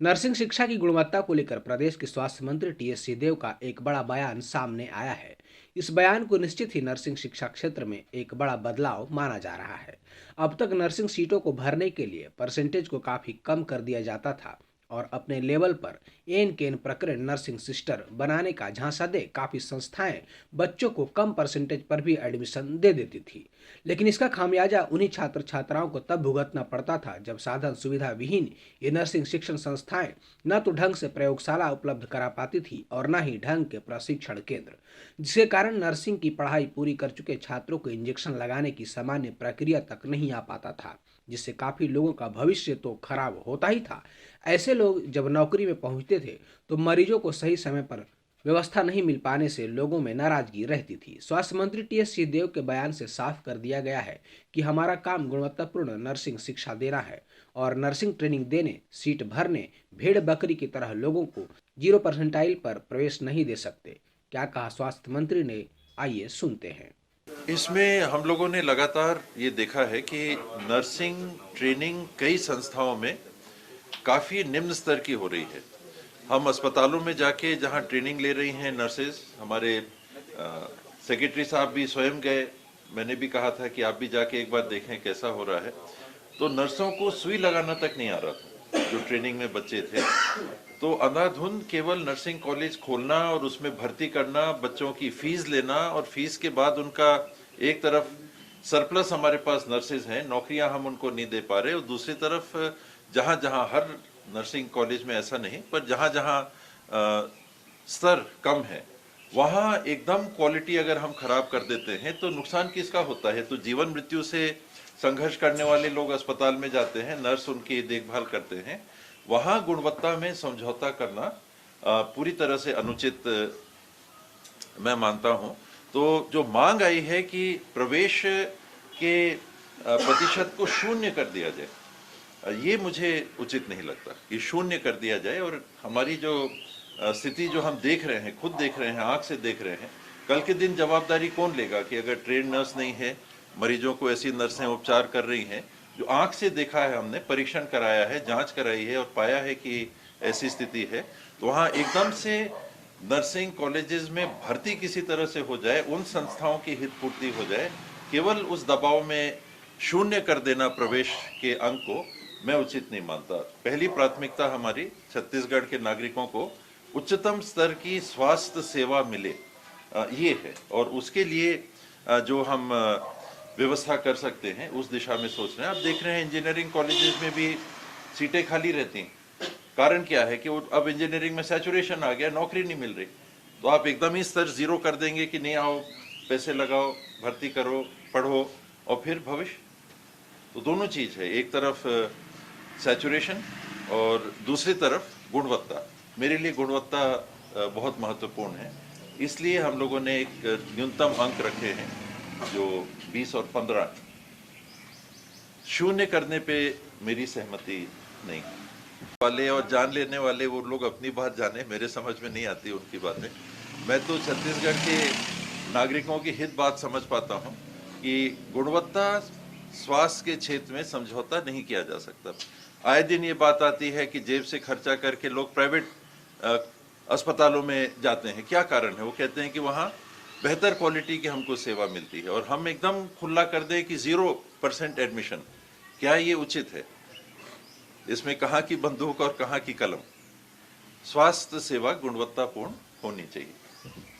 Nursing शिक्षा की गुणवत्ता को लेकर प्रदेश के स्वास्थ्य मंत्री टीएस सिंहदेव का एक बड़ा बयान सामने आया है। इस बयान को निश्चित ही नर्सिंग शिक्षा क्षेत्र में एक बड़ा बदलाव माना जा रहा है। अब तक नर्सिंग सीटों को भरने के लिए परसेंटेज को काफी कम कर दिया जाता था और अपने लेवल पर एन केन प्रकरण नर्सिंग सिस्टर बनाने का झांसा दे काफी संस्थाएं बच्चों को कम परसेंटेज पर भी एडमिशन दे देती थी। लेकिन इसका खामियाजा उन्हीं छात्र छात्राओं को तब भुगतना पड़ता था जब साधन सुविधा विहीन ये नर्सिंग शिक्षण संस्थाएं न तो ढंग से प्रयोगशाला उपलब्ध करा पाती थी और न ही ढंग के प्रशिक्षण केंद्र, जिसके कारण नर्सिंग की पढ़ाई पूरी कर चुके छात्रों को इंजेक्शन लगाने की सामान्य प्रक्रिया तक नहीं आ पाता था, जिससे काफी लोगों का भविष्य तो खराब होता ही था। ऐसे लोग जब नौकरी में पहुंचते थे तो मरीजों को सही समय पर व्यवस्था नहीं मिल पाने से लोगों में नाराजगी रहती थी। स्वास्थ्य मंत्री टीएस सिंहदेव के बयान से साफ कर दिया गया है कि हमारा काम गुणवत्तापूर्ण नर्सिंग शिक्षा देना है और नर्सिंग ट्रेनिंग देने, सीट भरने, भेड़ बकरी की तरह लोगों को 0 परसेंटाइल पर प्रवेश नहीं दे सकते। क्या कहा स्वास्थ्य मंत्री ने, आइए सुनते हैं। इसमें हम लोगों ने लगातार ये देखा है कि नर्सिंग ट्रेनिंग कई संस्थाओं में काफ़ी निम्न स्तर की हो रही है। हम अस्पतालों में जाके जहाँ ट्रेनिंग ले रही हैं नर्सेज, हमारे सेक्रेटरी साहब भी स्वयं गए, मैंने भी कहा था कि आप भी जाके एक बार देखें कैसा हो रहा है। तो नर्सों को सुई लगाना तक नहीं आ रहा था जो ट्रेनिंग में बच्चे थे। तो अंधाधुंध केवल नर्सिंग कॉलेज खोलना और उसमें भर्ती करना, बच्चों की फीस लेना और फीस के बाद उनका एक तरफ सरप्लस हमारे पास नर्सेज हैं, नौकरियां हम उनको नहीं दे पा रहे, और दूसरी तरफ जहां जहां हर नर्सिंग कॉलेज में ऐसा नहीं पर जहां जहां स्तर कम है वहां एकदम क्वालिटी अगर हम खराब कर देते हैं तो नुकसान किसका होता है। तो जीवन मृत्यु से संघर्ष करने वाले लोग अस्पताल में जाते हैं, नर्स उनकी देखभाल करते हैं, वहां गुणवत्ता में समझौता करना पूरी तरह से अनुचित मैं मानता हूं। तो जो मांग आई है कि प्रवेश के प्रतिशत को शून्य कर दिया जाए, ये मुझे उचित नहीं लगता कि शून्य कर दिया जाए। और हमारी जो स्थिति जो हम देख रहे हैं, खुद देख रहे हैं, आंख से देख रहे हैं, कल के दिन जवाबदारी कौन लेगा कि अगर ट्रेन नर्स नहीं है, मरीजों को ऐसी नर्सें उपचार कर रही हैं जो आंख से देखा है, हमने परीक्षण कराया है, जांच कराई है और पाया है कि ऐसी स्थिति है, तो वहाँ एकदम से नर्सिंग कॉलेजेस में भर्ती किसी तरह से हो जाए, उन संस्थाओं की हित पूर्ति हो जाए, केवल उस दबाव में शून्य कर देना प्रवेश के अंक को मैं उचित नहीं मानता। पहली प्राथमिकता हमारी छत्तीसगढ़ के नागरिकों को उच्चतम स्तर की स्वास्थ्य सेवा मिले, ये है, और उसके लिए जो हम व्यवस्था कर सकते हैं उस दिशा में सोच रहे हैं। आप देख रहे हैं इंजीनियरिंग कॉलेजेस में भी सीटें खाली रहती हैं। कारण क्या है कि वो अब इंजीनियरिंग में सैचुरेशन आ गया, नौकरी नहीं मिल रही, तो आप एकदम ही स्तर जीरो कर देंगे कि नहीं आओ, पैसे लगाओ, भर्ती करो, पढ़ो, और फिर भविष्य। तो दोनों चीज है, एक तरफ सैचुरेशन और दूसरी तरफ गुणवत्ता। मेरे लिए गुणवत्ता बहुत महत्वपूर्ण है, इसलिए हम लोगों ने एक न्यूनतम अंक रखे हैं जो 20 और 15। शून्य करने पे मेरी सहमति नहीं वाले और जान लेने वाले वो लोग अपनी बात जाने, मेरे समझ में नहीं आती उनकी बातें। मैं तो छत्तीसगढ़ के नागरिकों की हित बात समझ पाता हूँ कि गुणवत्ता स्वास्थ्य के क्षेत्र में समझौता नहीं किया जा सकता। आए दिन ये बात आती है कि जेब से खर्चा करके लोग प्राइवेट अस्पतालों में जाते हैं। क्या कारण है? वो कहते हैं कि वहाँ बेहतर क्वालिटी की हमको सेवा मिलती है, और हम एकदम खुला कर दें कि 0% एडमिशन। क्या ये उचित है? इसमें कहाँ की बंदूक और कहाँ की कलम? स्वास्थ्य सेवा गुणवत्तापूर्ण होनी चाहिए।